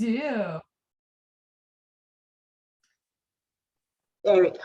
do. There we go.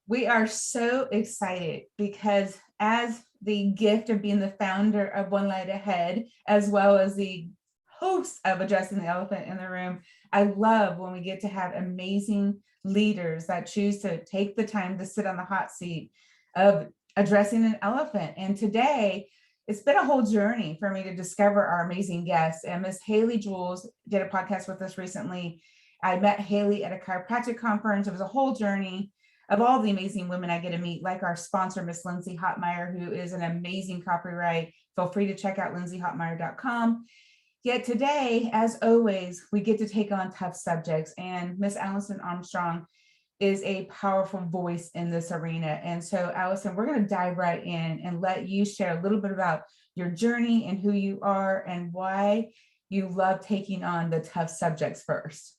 We are so excited because as the gift of being the founder of One Light Ahead, as well as the host of Addressing the Elephant in the Room, I love when we get to have amazing leaders that choose to take the time to sit on the hot seat of addressing an elephant. And today, it's been a whole journey for me to discover our amazing guests. And Miss Haley Jules did a podcast with us recently. I met Haley at a chiropractic conference. It was a whole journey of all the amazing women I get to meet, like our sponsor, Miss Lindsay Hotmeyer, who is an amazing copyright. Feel free to check out lindsayhotmeyer.com. Yet today, as always, we get to take on tough subjects, and Miss Alison Armstrong is a powerful voice in this arena. And so, Alison, we're going to dive right in and let you share a little bit about your journey and who you are and why you love taking on the tough subjects first.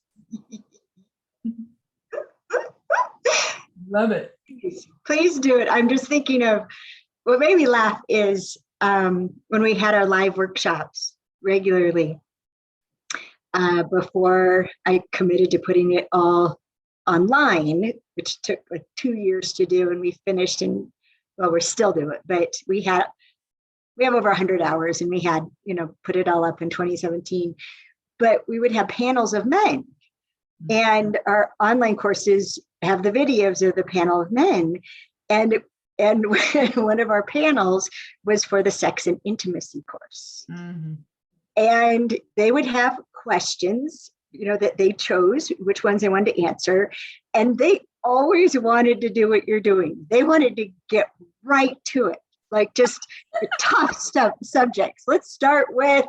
Love it. Please do it. I'm just thinking of what made me laugh is when we had our live workshops regularly before I committed to putting it all online, which took like 2 years to do, and we finished in, well, we're still doing it, but we have over 100 hours, and we had, put it all up in 2017, but we would have panels of men. And our online courses have the videos of the panel of men. And one of our panels was for the sex and intimacy course. Mm-hmm. And they would have questions, that they chose, which ones they wanted to answer. And they always wanted to do what you're doing. They wanted to get right to it, like just the tough subjects. Let's start with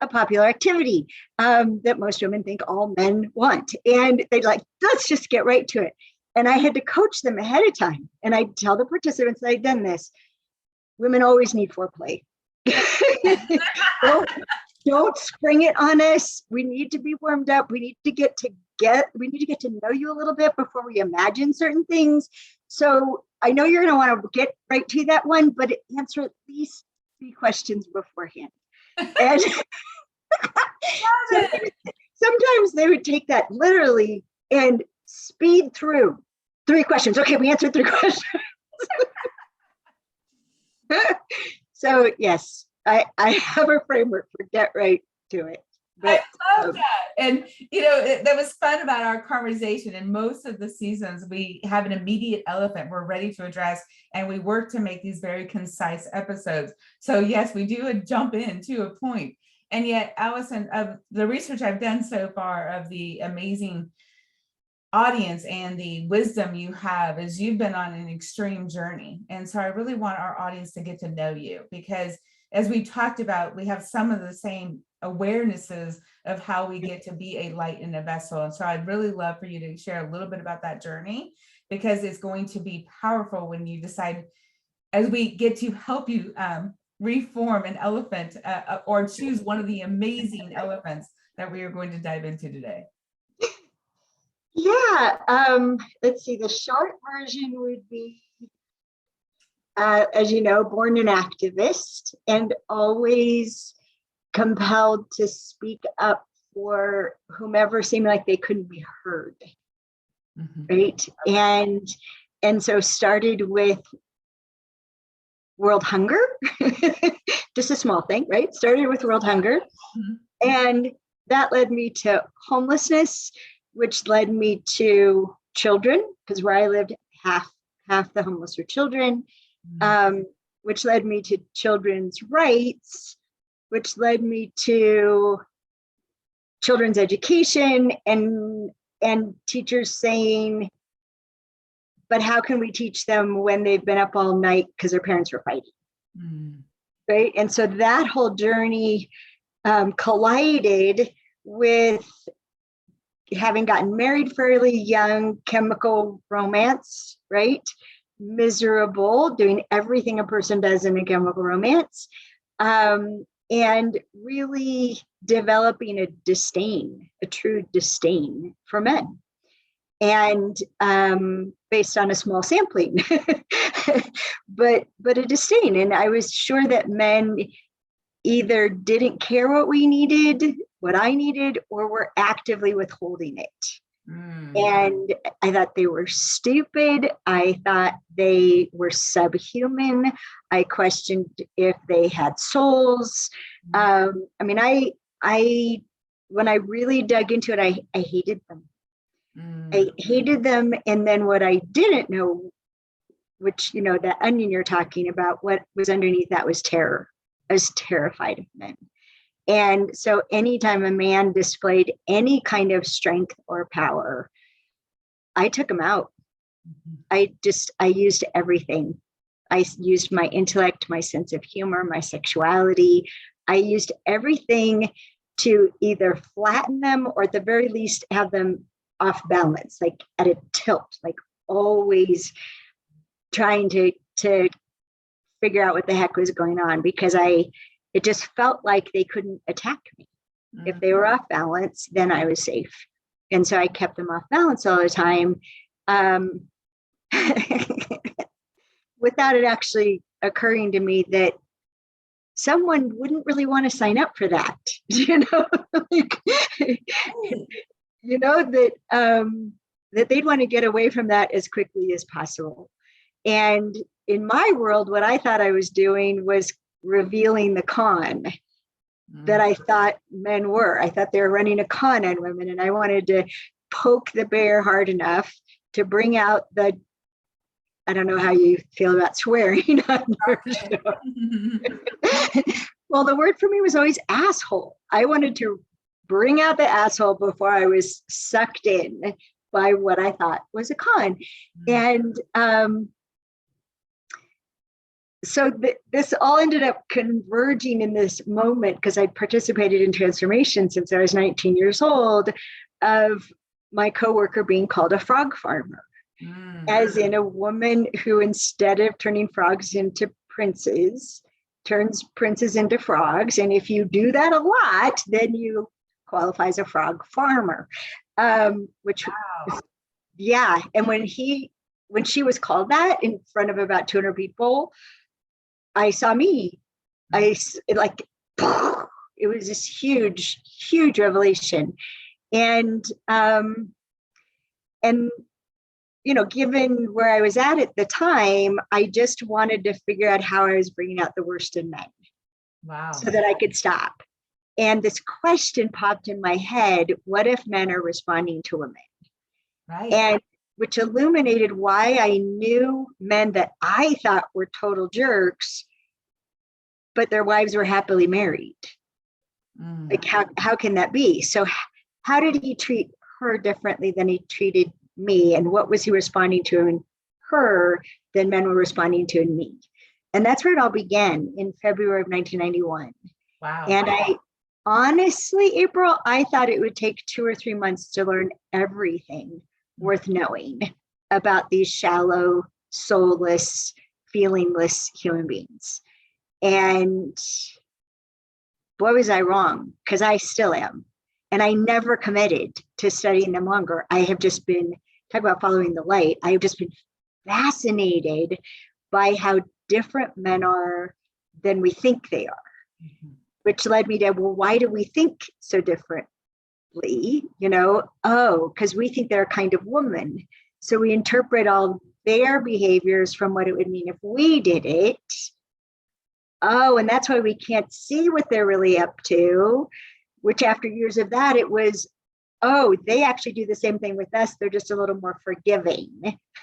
a popular activity that most women think all men want. And they'd like, let's just get right to it. And I had to coach them ahead of time. And I'd tell the participants that I'd done this. Women always need foreplay. Don't spring it on us. We need to be warmed up. We need to get to know you a little bit before we imagine certain things. So I know you're going to want to get right to that one, but answer at least 3 questions beforehand. And sometimes they would take that literally and speed through 3 questions. Okay, we answered 3 questions. So yes, I have a framework for get right to it. But, I love that. And, that was fun about our conversation. In most of the seasons, we have an immediate elephant we're ready to address, and we work to make these very concise episodes. So yes, we do jump in to a point. And yet, Alison, of the research I've done so far of the amazing audience and the wisdom you have is you've been on an extreme journey. And so I really want our audience to get to know you, because as we talked about, we have some of the same awarenesses of how we get to be a light in a vessel. And so I'd really love for you to share a little bit about that journey, because it's going to be powerful when you decide, as we get to help you reform an elephant or choose one of the amazing elephants that we are going to dive into today. Yeah, let's see, the short version would be, as you know, born an activist and always compelled to speak up for whomever seemed like they couldn't be heard, right? And so started with world hunger, just a small thing, right? Started with world hunger, and that led me to homelessness, which led me to children, because where I lived, half the homeless were children, which led me to children's rights, which led me to children's education, and teachers saying, but how can we teach them when they've been up all night because their parents were fighting, right? And so that whole journey collided with having gotten married fairly young, chemical romance, right? Miserable, doing everything a person does in a chemical romance, and really developing a true disdain for men. And based on a small sampling, but a disdain. And I was sure that men either didn't care what we needed what I needed or were actively withholding it. Mm. And I thought they were stupid. I thought they were subhuman. I questioned if they had souls. I mean, I when I really dug into it, I hated them. I hated them. And then what I didn't know, which, you know, that onion you're talking about, what was underneath that was terror. I was terrified of men. And so anytime a man displayed any kind of strength or power, I took him out. I used everything. I used my intellect, my sense of humor, my sexuality. I used everything to either flatten them or at the very least have them off balance, like at a tilt, like always trying to figure out what the heck was going on, because it just felt like they couldn't attack me. If they were off balance, then I was safe. And so I kept them off balance all the time, without it actually occurring to me that someone wouldn't really want to sign up for that, you know, like, you know, that they'd want to get away from that as quickly as possible. And in my world, what I thought I was doing was revealing the con that I thought men were. I thought they were running a con on women, and I wanted to poke the bear hard enough to bring out the, I don't know how you feel about swearing on your show. Well, the word for me was always asshole. I wanted to bring out the asshole before I was sucked in by what I thought was a con. And so this all ended up converging in this moment, because I participated in transformation since I was 19 years old, of my coworker being called a frog farmer, as in a woman who, instead of turning frogs into princes, turns princes into frogs. And if you do that a lot, then you qualify as a frog farmer, which, wow. Yeah. And when she was called that in front of about 200 people, I saw me. It was this huge, huge revelation. And you know, given where I was at the time, I just wanted to figure out how I was bringing out the worst in men. Wow. So that I could stop. And this question popped in my head: what if men are responding to women? Right. And which illuminated why I knew men that I thought were total jerks, but their wives were happily married. Like, how can that be? So how did he treat her differently than he treated me? And what was he responding to in her than men were responding to in me? And that's where it all began in February of 1991. Wow. And I honestly, April, I thought it would take 2 or 3 months to learn everything worth knowing about these shallow, soulless, feelingless human beings. And boy, was I wrong, because I still am. And I never committed to studying them longer. I have just been, talk about following the light, I've just been fascinated by how different men are than we think they are, which led me to, well, why do we think so differently? You know, because we think they're a kind of woman. So we interpret all their behaviors from what it would mean if we did it. And that's why we can't see what they're really up to, which after years of that, it was, they actually do the same thing with us. They're just a little more forgiving.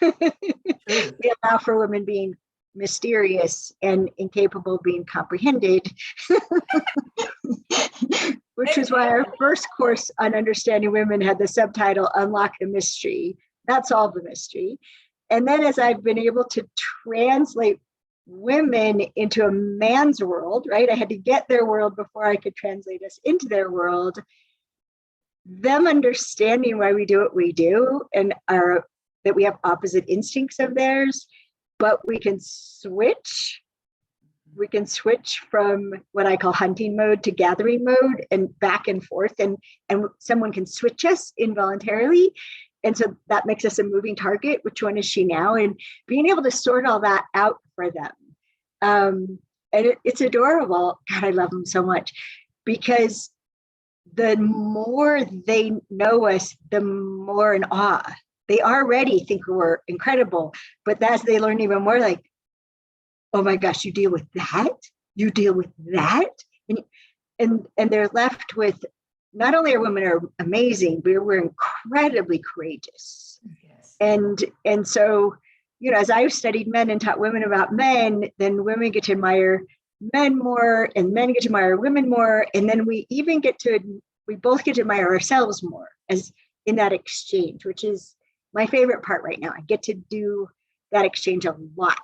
They allow for women being mysterious and incapable of being comprehended, which is why our first course on understanding women had the subtitle, Unlock the Mystery, not Solve the Mystery. And then as I've been able to translate women into a man's world, right? I had to get their world before I could translate us into their world. Them understanding why we do what we do and that we have opposite instincts of theirs, but we can switch. We can switch from what I call hunting mode to gathering mode, and back and forth, and someone can switch us involuntarily. And so that makes us a moving target. Which one is she now? And being able to sort all that out for them. And it's adorable. God, I love them so much, because the more they know us, the more in awe. They already think we're incredible, but as they learn even more, like, oh my gosh, you deal with that? You deal with that? And they're left with, not only are women are amazing, but we're incredibly courageous. Yes. And so, as I've studied men and taught women about men, then women get to admire men more, and men get to admire women more. And then we both get to admire ourselves more as in that exchange, which is my favorite part right now. I get to do that exchange a lot.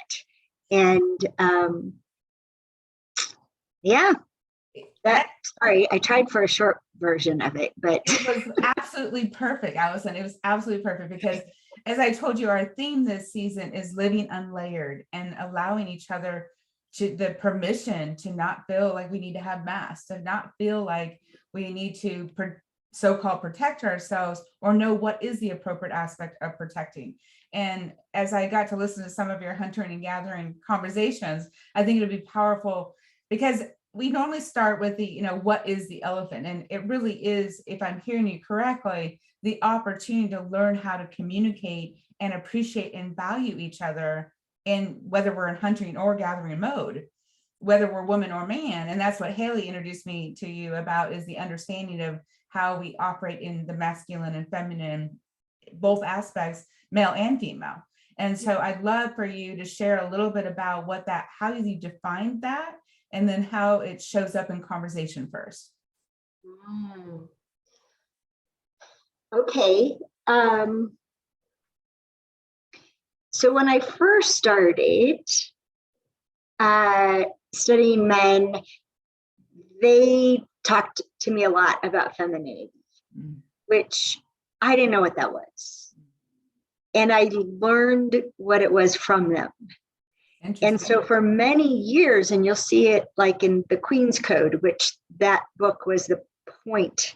And yeah, sorry, I tried for a short version of it, but it was absolutely perfect, Allison. It was absolutely perfect because, as I told you, our theme this season is living unlayered and allowing each other the permission to not feel like we need to have masks, to not feel like we need to so-called protect ourselves or know what is the appropriate aspect of protecting. And as I got to listen to some of your hunting and gathering conversations, I think it would be powerful because we normally start with the, what is the elephant? And it really is, if I'm hearing you correctly, the opportunity to learn how to communicate and appreciate and value each other, in whether we're in hunting or gathering mode, whether we're woman or man. And that's what Haley introduced me to you about, is the understanding of how we operate in the masculine and feminine, both aspects, male and female. And so I'd love for you to share a little bit about how you define that, and then how it shows up in conversation first. Okay. So when I first started studying men, they talked to me a lot about femininity, which I didn't know what that was. And I learned what it was from them. And so for many years, and you'll see it like in the Queen's Code, which that book was the point.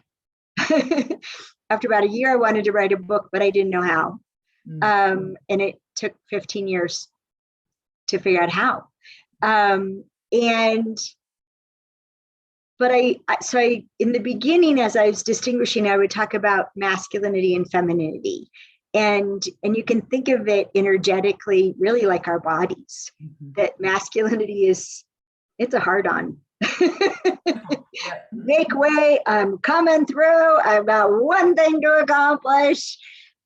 After about a year, I wanted to write a book, but I didn't know how. And it took 15 years to figure out how. But in the beginning, as I was distinguishing, I would talk about masculinity and femininity. And you can think of it energetically, really like our bodies, that masculinity it's a hard on. Make way, I'm coming through, I've got one thing to accomplish.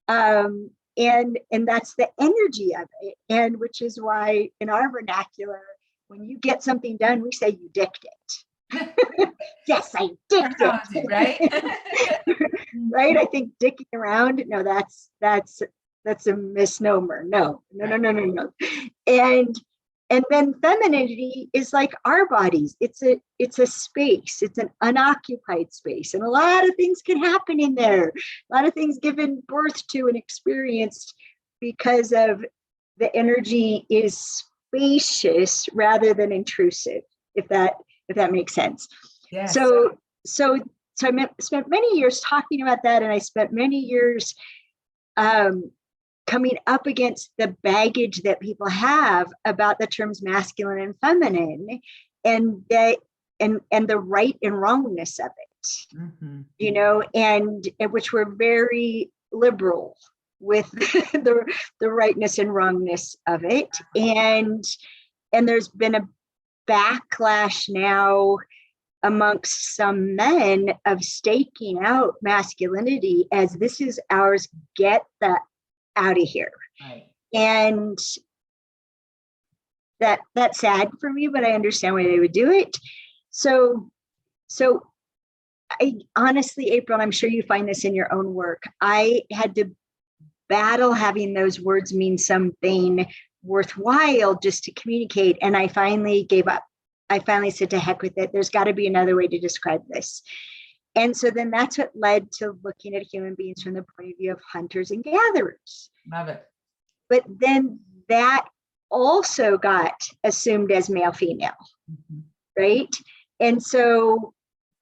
And that's the energy of it. And which is why in our vernacular, when you get something done, we say you dicked it. Yes, I dicked it. Right? Right? I think dicking around, no, that's a misnomer. No. And then femininity is like our bodies. It's a space. It's an unoccupied space. And a lot of things can happen in there. A lot of things given birth to and experienced because of the energy is spacious rather than intrusive, if that makes sense. Yes. So I spent many years talking about that, and I spent many years coming up against the baggage that people have about the terms masculine and feminine, and the right and wrongness of it, and which we're very liberal with the rightness and wrongness of it, and there's been a backlash now amongst some men of staking out masculinity as this is ours, get that out of here. Right. And that's sad for me, but I understand why they would do it. So I honestly, April, I'm sure you find this in your own work, I had to battle having those words mean something worthwhile just to communicate. And I finally gave up. I finally said, to heck with it. There's got to be another way to describe this. And so then that's what led to looking at human beings from the point of view of hunters and gatherers. Love it. But then that also got assumed as male, female, right? And so,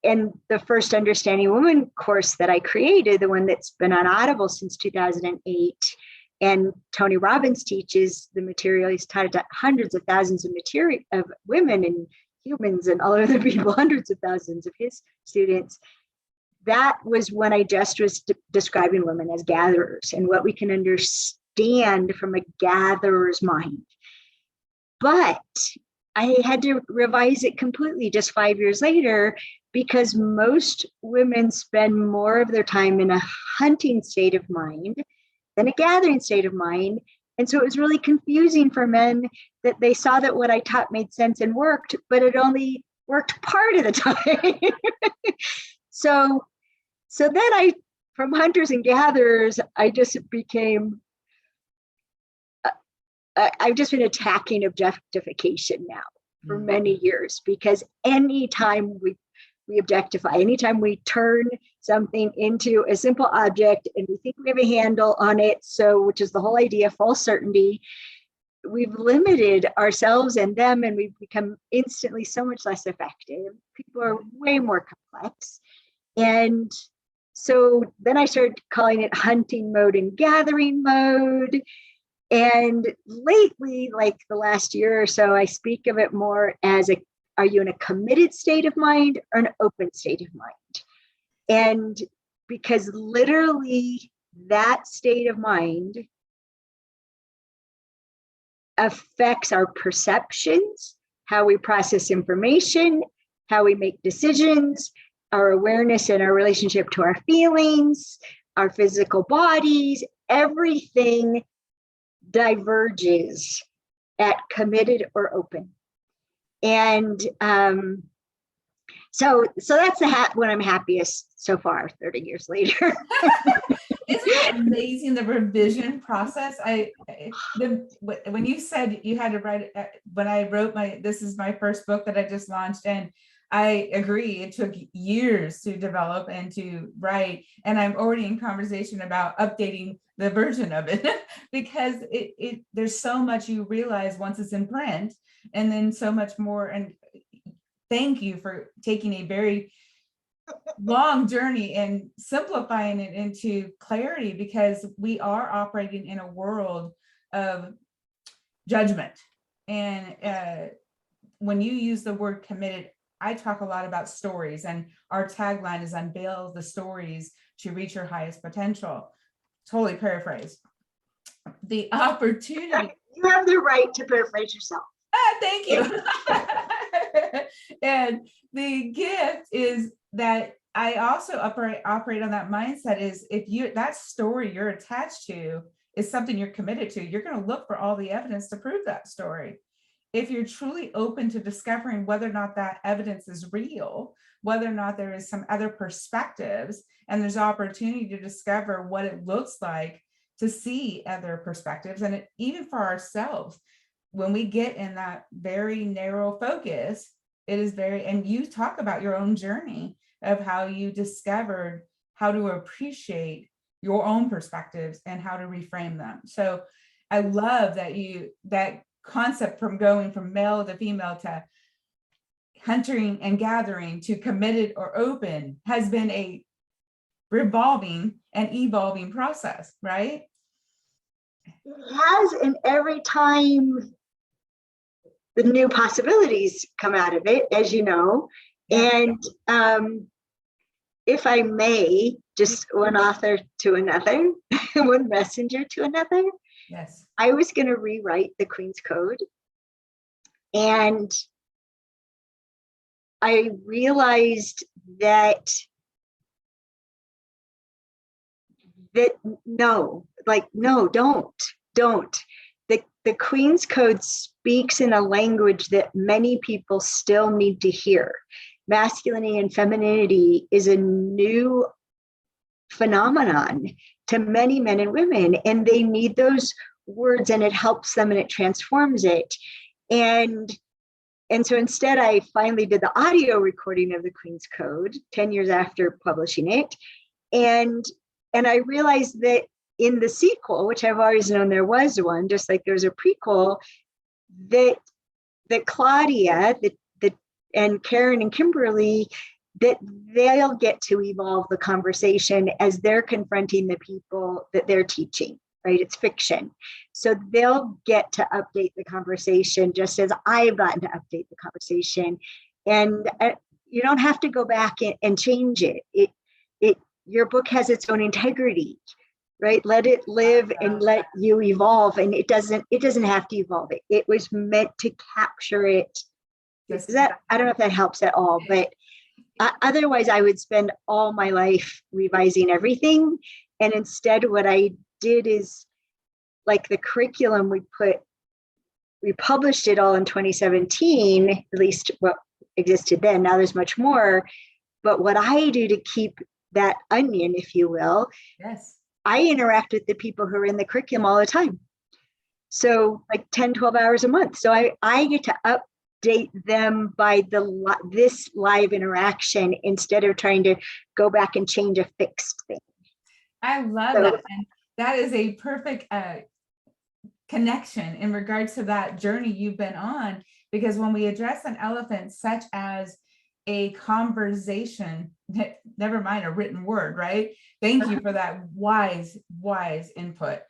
and the first Understanding Woman course that I created, the one that's been on Audible since 2008, and Tony Robbins teaches the material. He's taught it to hundreds of thousands of women and humans and all other people, hundreds of thousands of his students. that was when I just was describing women as gatherers and what we can understand from a gatherer's mind. But I had to revise it completely just 5 years later, because most women spend more of their time in a hunting state of mind than a gathering state of mind. And so it was really confusing for men that they saw that what I taught made sense and worked, but it only worked part of the time. So then from hunters and gatherers, I just became, I've just been attacking objectification now for many years, because anytime we objectify, anytime we turn something into a simple object and we think we have a handle on it, which is the whole idea of false certainty, we've limited ourselves and them, and we've become instantly so much less effective. People are way more complex. And so then I started calling it hunting mode and gathering mode. And lately, like the last year or so, I speak of it more as are you in a committed state of mind or an open state of mind? And because literally that state of mind affects our perceptions, how we process information, how we make decisions, our awareness and our relationship to our feelings, our physical bodies, everything diverges at committed or open. And so that's when I'm happiest so far, 30 years later. Isn't it amazing, the revision process? When you said you had to write, when I wrote this is my first book that I just launched, and I agree, it took years to develop and to write, and I'm already in conversation about updating the version of it because there's so much you realize once it's in print, and then so much more. And thank you for taking a very long journey and simplifying it into clarity, because we are operating in a world of judgment. And when you use the word committed, I talk a lot about stories, and our tagline is unveil the stories to reach your highest potential. Totally paraphrase. The opportunity. You have the right to paraphrase yourself. Thank you. And the gift is that I also operate on that mindset is, if that story you're attached to is something you're committed to, you're going to look for all the evidence to prove that story. If you're truly open to discovering whether or not that evidence is real, whether or not there is some other perspectives, and there's opportunity to discover what it looks like to see other perspectives, and even for ourselves, when we get in that very narrow focus, it is and you talk about your own journey of how you discovered how to appreciate your own perspectives and how to reframe them. So I love that concept from going from male to female to hunting and gathering to committed or open has been a revolving and evolving process, right? It has, and every time the new possibilities come out of it, as you know. And if I may, just one author to another, one messenger to another. Yes. I was going to rewrite the Queen's Code, and I realized that no, don't. The Queen's Code speaks in a language that many people still need to hear. Masculinity and femininity is a new phenomenon to many men and women, and they need those words, and it helps them and it transforms it. And so instead, I finally did the audio recording of the Queen's Code 10 years after publishing it. And I realized that in the sequel, which I've always known there was one, just like there's a prequel, that Claudia, and Karen and Kimberly, that they'll get to evolve the conversation as they're confronting the people that they're teaching, right? It's fiction. So they'll get to update the conversation just as I've gotten to update the conversation. And you don't have to go back and change it. your book has its own integrity, right? Let it live and let you evolve. And it doesn't have to evolve. It was meant to capture it. Is that, I don't know if that helps at all, but otherwise I would spend all my life revising everything. And instead what I did is, like, the curriculum we published it all in 2017, at least what existed then. Now there's much more. But what I do to keep that onion, if you will, yes, I interact with the people who are in the curriculum all the time. So like 10, 12 hours a month. So I get to update them by this live interaction instead of trying to go back and change a fixed thing. I love that. And that is a perfect connection in regards to that journey you've been on, because when we address an elephant such as a conversation, never mind a written word, right? Thank you for that wise input.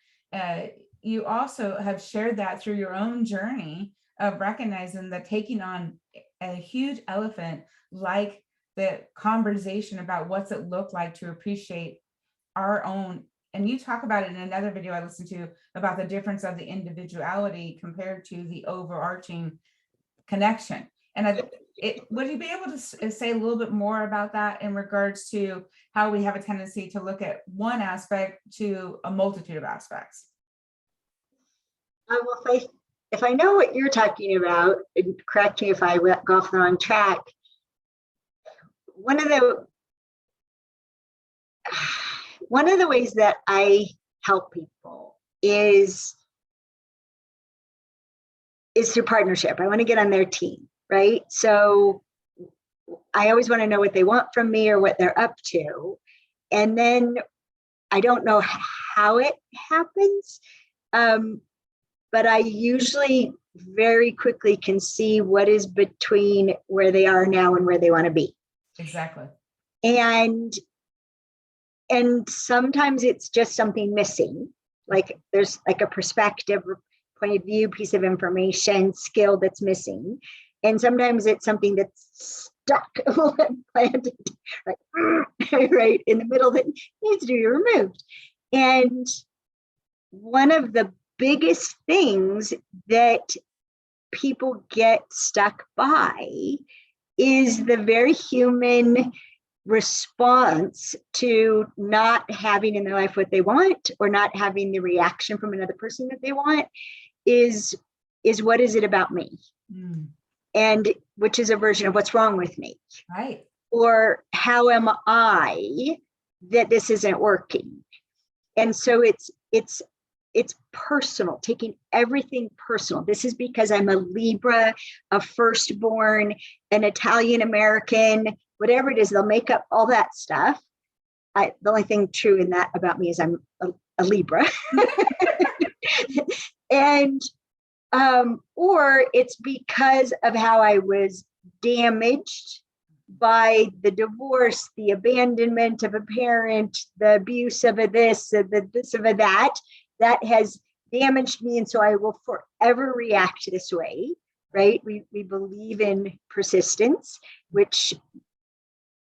You also have shared that through your own journey of recognizing that taking on a huge elephant, like the conversation about what's it look like to appreciate our own. And you talk about it in another video I listened to about the difference of the individuality compared to the overarching connection. And would you be able to say a little bit more about that in regards to how we have a tendency to look at one aspect to a multitude of aspects? Well, if I know what you're talking about, and correct me if I go off the wrong track, one of the ways that I help people is through partnership. I want to get on their team, right? So I always want to know what they want from me or what they're up to. And then I don't know how it happens, but I usually very quickly can see what is between where they are now and where they want to be. Exactly. And sometimes it's just something missing. Like there's like a perspective, point of view, piece of information, skill that's missing. And sometimes it's something that's stuck, planted, right in the middle that needs to be removed. And one of the biggest things that people get stuck by is the very human response to not having in their life what they want, or not having the reaction from another person that they want, is what is it about me? And which is a version of what's wrong with me, right? Or how am I that this isn't working? And so it's personal, taking everything personal. This is because I'm a Libra, a firstborn, an Italian American, whatever it is. They'll make up all that stuff. The only thing true in that about me is I'm a Libra. And or it's because of how I was damaged by the divorce, the abandonment of a parent, the abuse of a this, of a that has damaged me. And so I will forever react this way, right? We believe in persistence, which,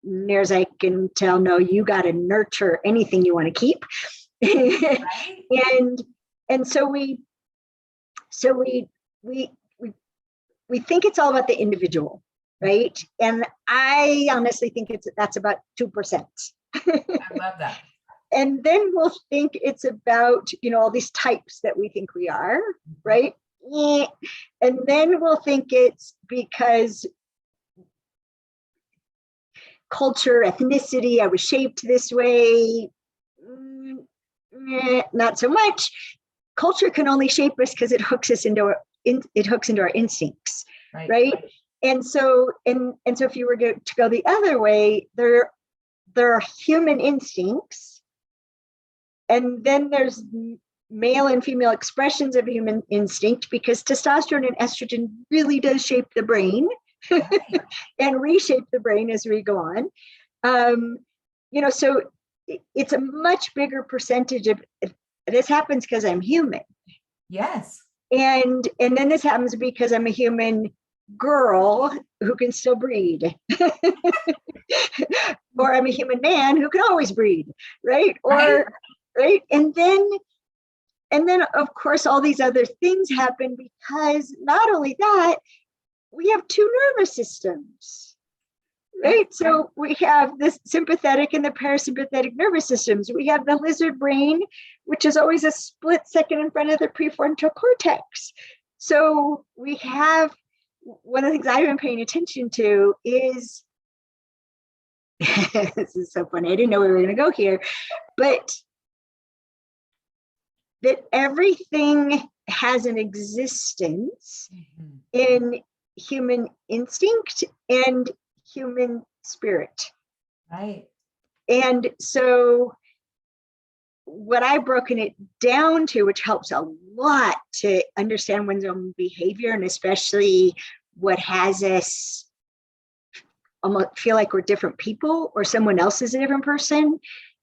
near as I can tell, no, you got to nurture anything you want to keep. Right? and so we think it's all about the individual, right? And I honestly think that's about 2%. I love that. And then we'll think it's about, all these types that we think we are, right? And then we'll think it's because culture, ethnicity, I was shaped this way. Not so much. Culture can only shape us because it hooks us into our instincts, right? And so if you were to go the other way, there are human instincts, and then there's male and female expressions of human instinct, because testosterone and estrogen really does shape the brain and reshape the brain as we go on. So it's a much bigger percentage of this happens because I'm human. Yes. And then this happens because I'm a human girl who can still breed. Or I'm a human man who can always breed, right? Or right. And then of course all these other things happen, because not only that, we have two nervous systems, right? So we have this sympathetic and the parasympathetic nervous systems. We have the lizard brain, which is always a split second in front of the prefrontal cortex. So we have, one of the things I've been paying attention to is, this is so funny, I didn't know we were going to go here, but that everything has an existence in human instinct and human spirit. Right. And so what I've broken it down to, which helps a lot to understand one's own behavior, and especially what has us almost feel like we're different people or someone else is a different person,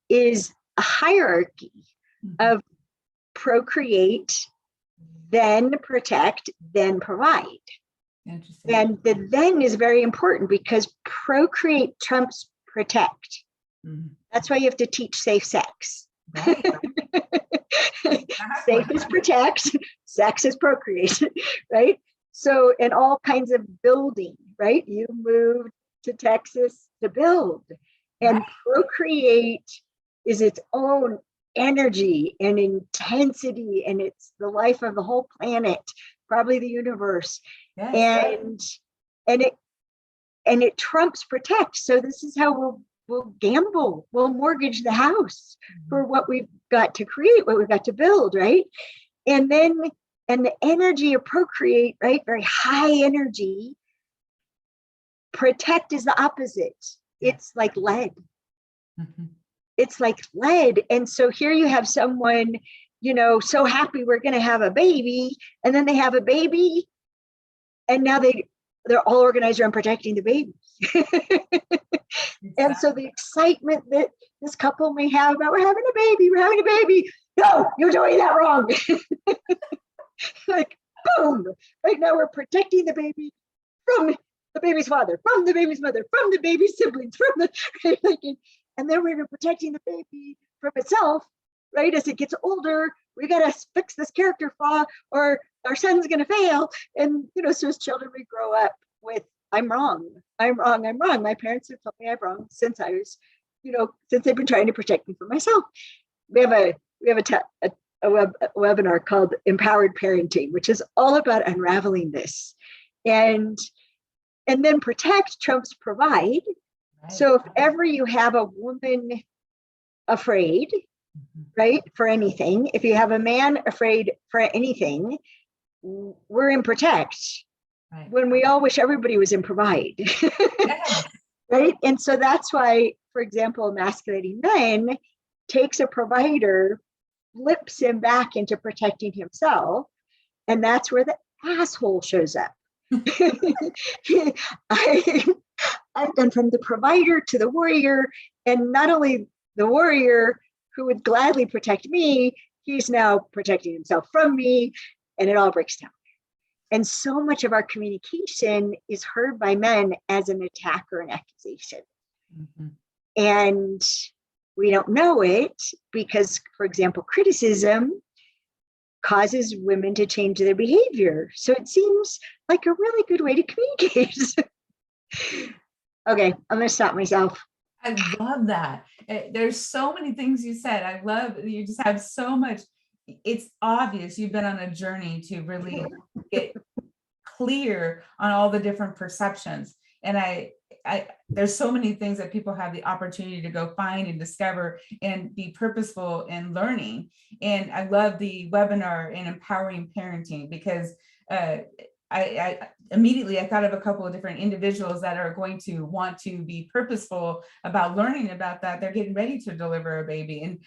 is a hierarchy of procreate, then protect, then provide. Interesting. And the then is very important, because procreate trumps protect. That's why you have to teach safe sex. Right. Safe is protect, sex is procreate, right? So, and all kinds of building, right? You moved to Texas to build, and procreate is its own energy and intensity, and it's the life of the whole planet, probably the universe. Yes, and it trumps protect. So this is how we'll gamble, we'll mortgage the house for what we've got to create, what we've got to build, right? And the energy of procreate, right? Very high energy. Protect is the opposite. It's like lead. It's like lead. And so here you have someone, so happy we're going to have a baby, and then they have a baby, and now they're all organized around protecting the baby. And so the excitement that this couple may have about, we're having a baby. No, you're doing that wrong. Like, boom, right now we're protecting the baby from the baby's father, from the baby's mother, from the baby's siblings, and then we're protecting the baby from itself, right? As it gets older, we got to fix this character flaw, or our son's going to fail. And, so as children, we grow up with, I'm wrong. My parents have told me I'm wrong since I was, since they've been trying to protect me from myself. We have a webinar called Empowered Parenting, which is all about unraveling this. And then protect trumps provide. Right. So if ever you have a woman afraid, right, for anything, if you have a man afraid for anything, we're in protect. Right. When we all wish everybody was in provide. Yes. Right. And so that's why, for example, emasculating men takes a provider, flips him back into protecting himself. And that's where the asshole shows up. I've gone from the provider to the warrior, and not only the warrior who would gladly protect me, he's now protecting himself from me, and it all breaks down. And so much of our communication is heard by men as an attack or an accusation. And we don't know it because, for example, criticism causes women to change their behavior. So it seems like a really good way to communicate. Okay, I'm going to stop myself. I love that. There's so many things you said. I love, you just have so much. It's obvious you've been on a journey to really get clear on all the different perceptions. And there's so many things that people have the opportunity to go find and discover and be purposeful in learning. And I love the webinar in Empowering Parenting, because I immediately thought of a couple of different individuals that are going to want to be purposeful about learning about that. They're getting ready to deliver a baby,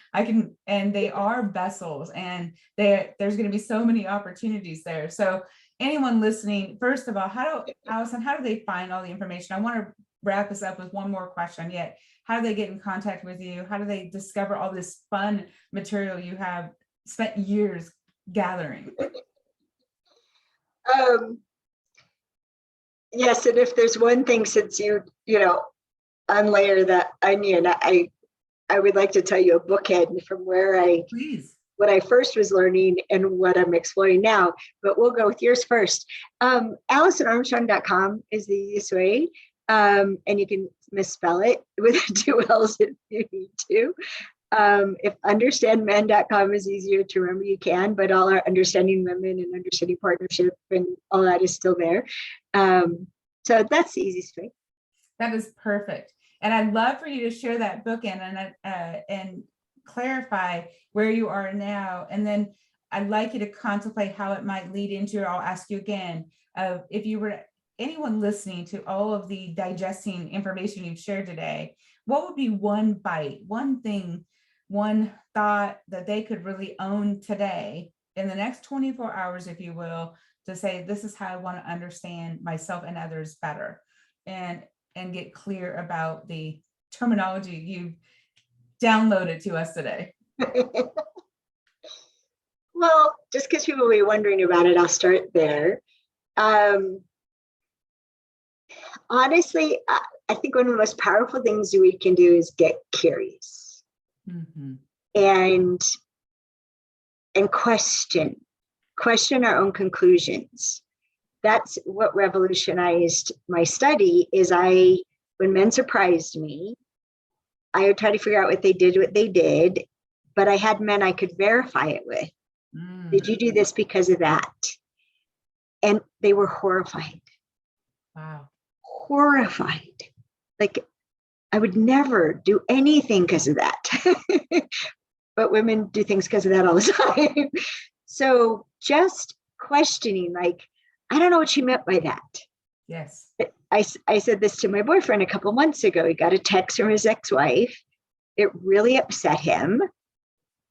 and they are vessels, and there's going to be so many opportunities there. So anyone listening, first of all, Alison, how do they find all the information? I want to wrap this up with one more question yet. How do they get in contact with you? How do they discover all this fun material you have spent years gathering? Yes, and if there's one thing, since you unlayer that onion, I would like to tell you a bookend from Please. what I first was learning and what I'm exploring now, but we'll go with yours first. AlisonArmstrong.com is the easiest way. And you can misspell it with 2 L's if you need to. If understandmen.com is easier to remember, you can, but all our understanding women and understanding partnership and all that is still there. So that's the easiest way. That is perfect. And I'd love for you to share that bookend and clarify where you are now. And then I'd like you to contemplate how it might lead into, I'll ask you again, if you were anyone listening to all of the digesting information you've shared today, what would be one bite, one thing, one thought that they could really own today in the next 24 hours, if you will, to say, this is how I want to understand myself and others better, and get clear about the terminology you downloaded to us today? Well, just because people will be wondering about it, I'll start there. Honestly, I think one of the most powerful things we can do is get curious. Mm-hmm. and question our own conclusions. That's what revolutionized my study. Is when men surprised me, I would try to figure out what they did, but I had men I could verify it with. Did you do this because of that? And they were horrified. Wow. Horrified. Like, I would never do anything because of that. But women do things because of that all the time. So just questioning, like, I don't know what she meant by that. Yes. I said this to my boyfriend a couple months ago. He got a text from his ex-wife. It really upset him.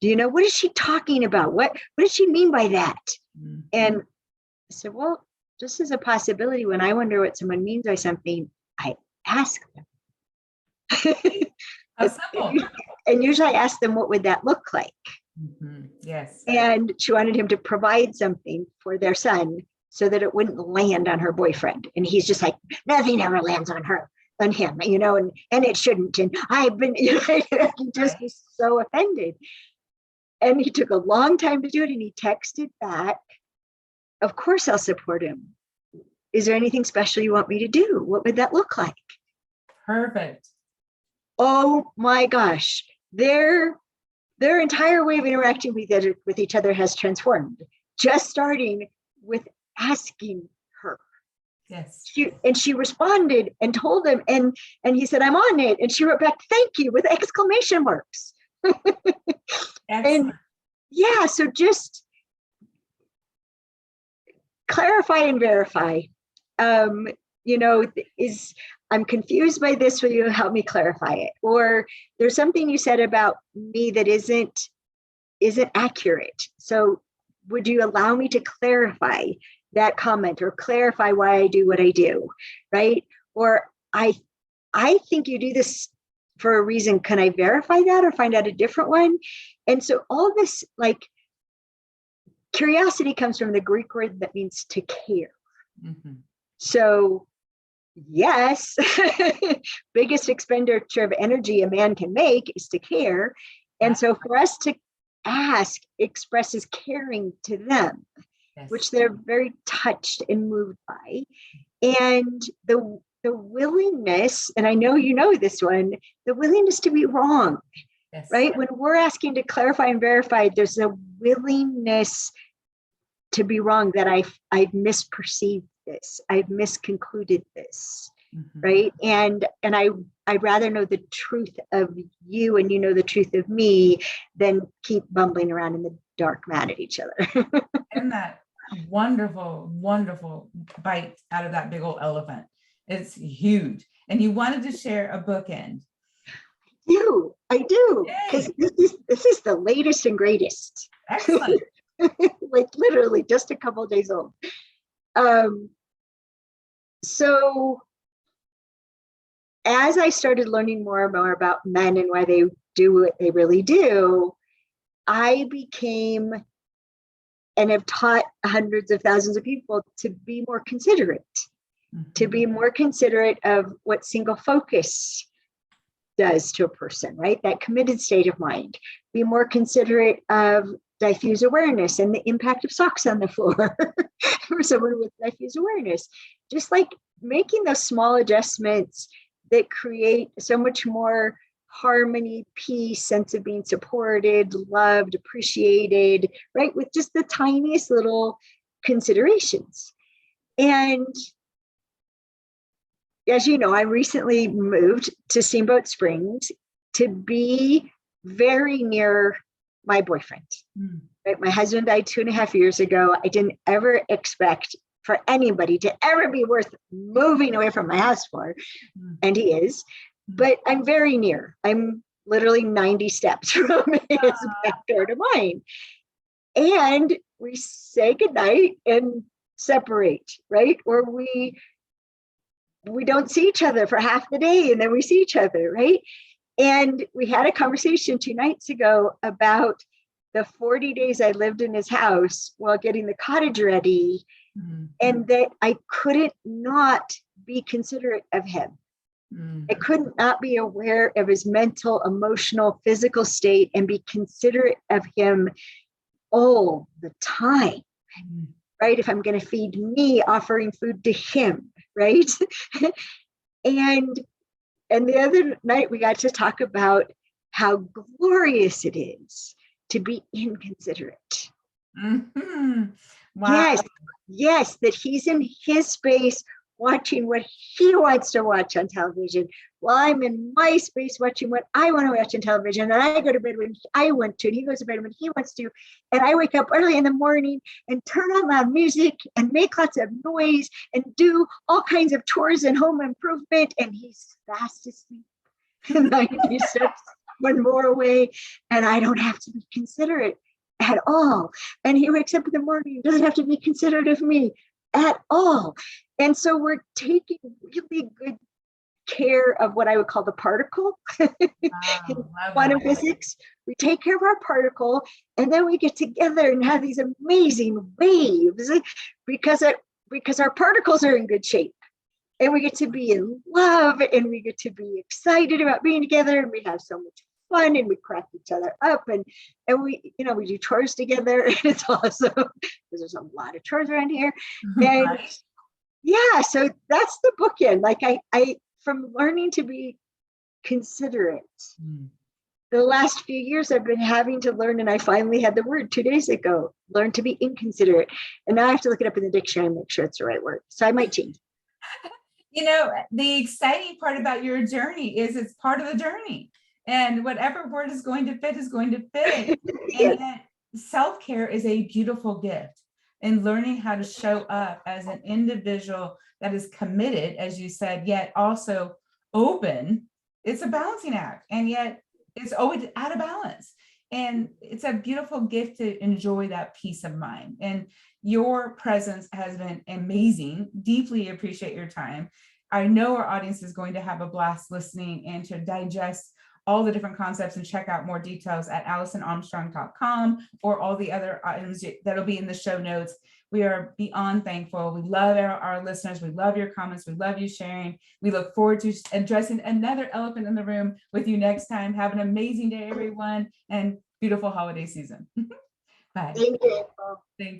Do you know, what is she talking about? What does she mean by that? Mm-hmm. And I said, well, just as a possibility, when I wonder what someone means by something, I ask them. How simple. And usually I ask them, what would that look like? Mm-hmm. Yes. And she wanted him to provide something for their son so that it wouldn't land on her boyfriend. And he's just like, nothing ever lands on him, and it shouldn't. And I've been, he just was so offended. And he took a long time to do it. And he texted back, of course I'll support him. Is there anything special you want me to do? What would that look like? Perfect. Oh my gosh. Their entire way of interacting with each other has transformed, just starting with asking her. Yes. She responded and told him, and he said, I'm on it. And she wrote back, thank you, with exclamation marks. And yeah, so just clarify and verify. I'm confused by this. Will you help me clarify it? Or there's something you said about me that isn't accurate. So would you allow me to clarify that comment, or clarify why I do what I do, right? Or I think you do this for a reason. Can I verify that or find out a different one? And so all this, like, curiosity comes from the Greek word that means to care. Mm-hmm. So yes, biggest expenditure of energy a man can make is to care. And so for us to ask expresses caring to them, yes, which they're very touched and moved by. And the willingness, and I know you know this one, the willingness to be wrong, yes, right? When we're asking to clarify and verify, there's a willingness to be wrong, that I've misperceived this, I've misconcluded this, mm-hmm, right? And I'd rather know the truth of you and you know the truth of me than keep bumbling around in the dark mad at each other. And that wonderful, wonderful bite out of that big old elephant. It's huge. And you wanted to share a bookend. I do, because this is the latest and greatest. Excellent. Like literally just a couple of days old. So as I started learning more and more about men and why they do what they really do, I became, and have taught hundreds of thousands of people to be more considerate. to be more considerate of what single focus does to a person, right? That committed state of mind. Be more considerate of diffuse awareness and the impact of socks on the floor for someone with diffuse awareness. Just like making those small adjustments that create so much more harmony, peace, sense of being supported, loved, appreciated, right? With just the tiniest little considerations. And as you know, I recently moved to Steamboat Springs to be very near my boyfriend. Right? My husband died 2.5 years ago. I didn't ever expect for anybody to ever be worth moving away from my house for, and he is. But I'm very near. I'm literally 90 steps from his back door to mine. And we say goodnight and separate, right? Or we don't see each other for half the day and then we see each other, right? And we had a conversation 2 nights ago about the 40 days I lived in his house while getting the cottage ready, and that I couldn't not be considerate of him. I couldn't not be aware of his mental, emotional, physical state and be considerate of him all the time, right? If I'm going to feed me, offering food to him, right? and the other night we got to talk about how glorious it is to be inconsiderate. Wow. Yes, that he's in his space watching what he wants to watch on television, while I'm in my space watching what I want to watch on television. And I go to bed when I want to, and he goes to bed when he wants to. And I wake up early in the morning and turn on loud music and make lots of noise and do all kinds of chores and home improvement. And he's fast asleep. And 90 steps, one more away. And I don't have to be considerate at all. And he wakes up in the morning, doesn't have to be considerate of me at all. And so we're taking really good care of what I would call the particle. In quantum physics, we take care of our particle, and then we get together and have these amazing waves because our particles are in good shape. And we get to be in love, and we get to be excited about being together, and we have so much fun, and we crack each other up, and we do chores together, and it's awesome because there's a lot of chores around here. And yeah, so that's the bookend. Like I from learning to be considerate, the last few years I've been having to learn, and I finally had the word 2 days ago, learn to be inconsiderate. And now I have to look it up in the dictionary and make sure it's the right word. So I might change. The exciting part about your journey is it's part of the journey. And whatever word is going to fit is going to fit. Yes. And self-care is a beautiful gift. And learning how to show up as an individual that is committed, as you said, yet also open. It's a balancing act, and yet it's always out of balance. And it's a beautiful gift to enjoy that peace of mind. And your presence has been amazing. Deeply appreciate your time. I know our audience is going to have a blast listening and to digest all the different concepts and check out more details at AlisonArmstrong.com or all the other items that'll be in the show notes. We are beyond thankful. We love our listeners. We love your comments. We love you sharing. We look forward to addressing another elephant in the room with you next time. Have an amazing day, everyone, and beautiful holiday season. Bye. Thank you. Thank you.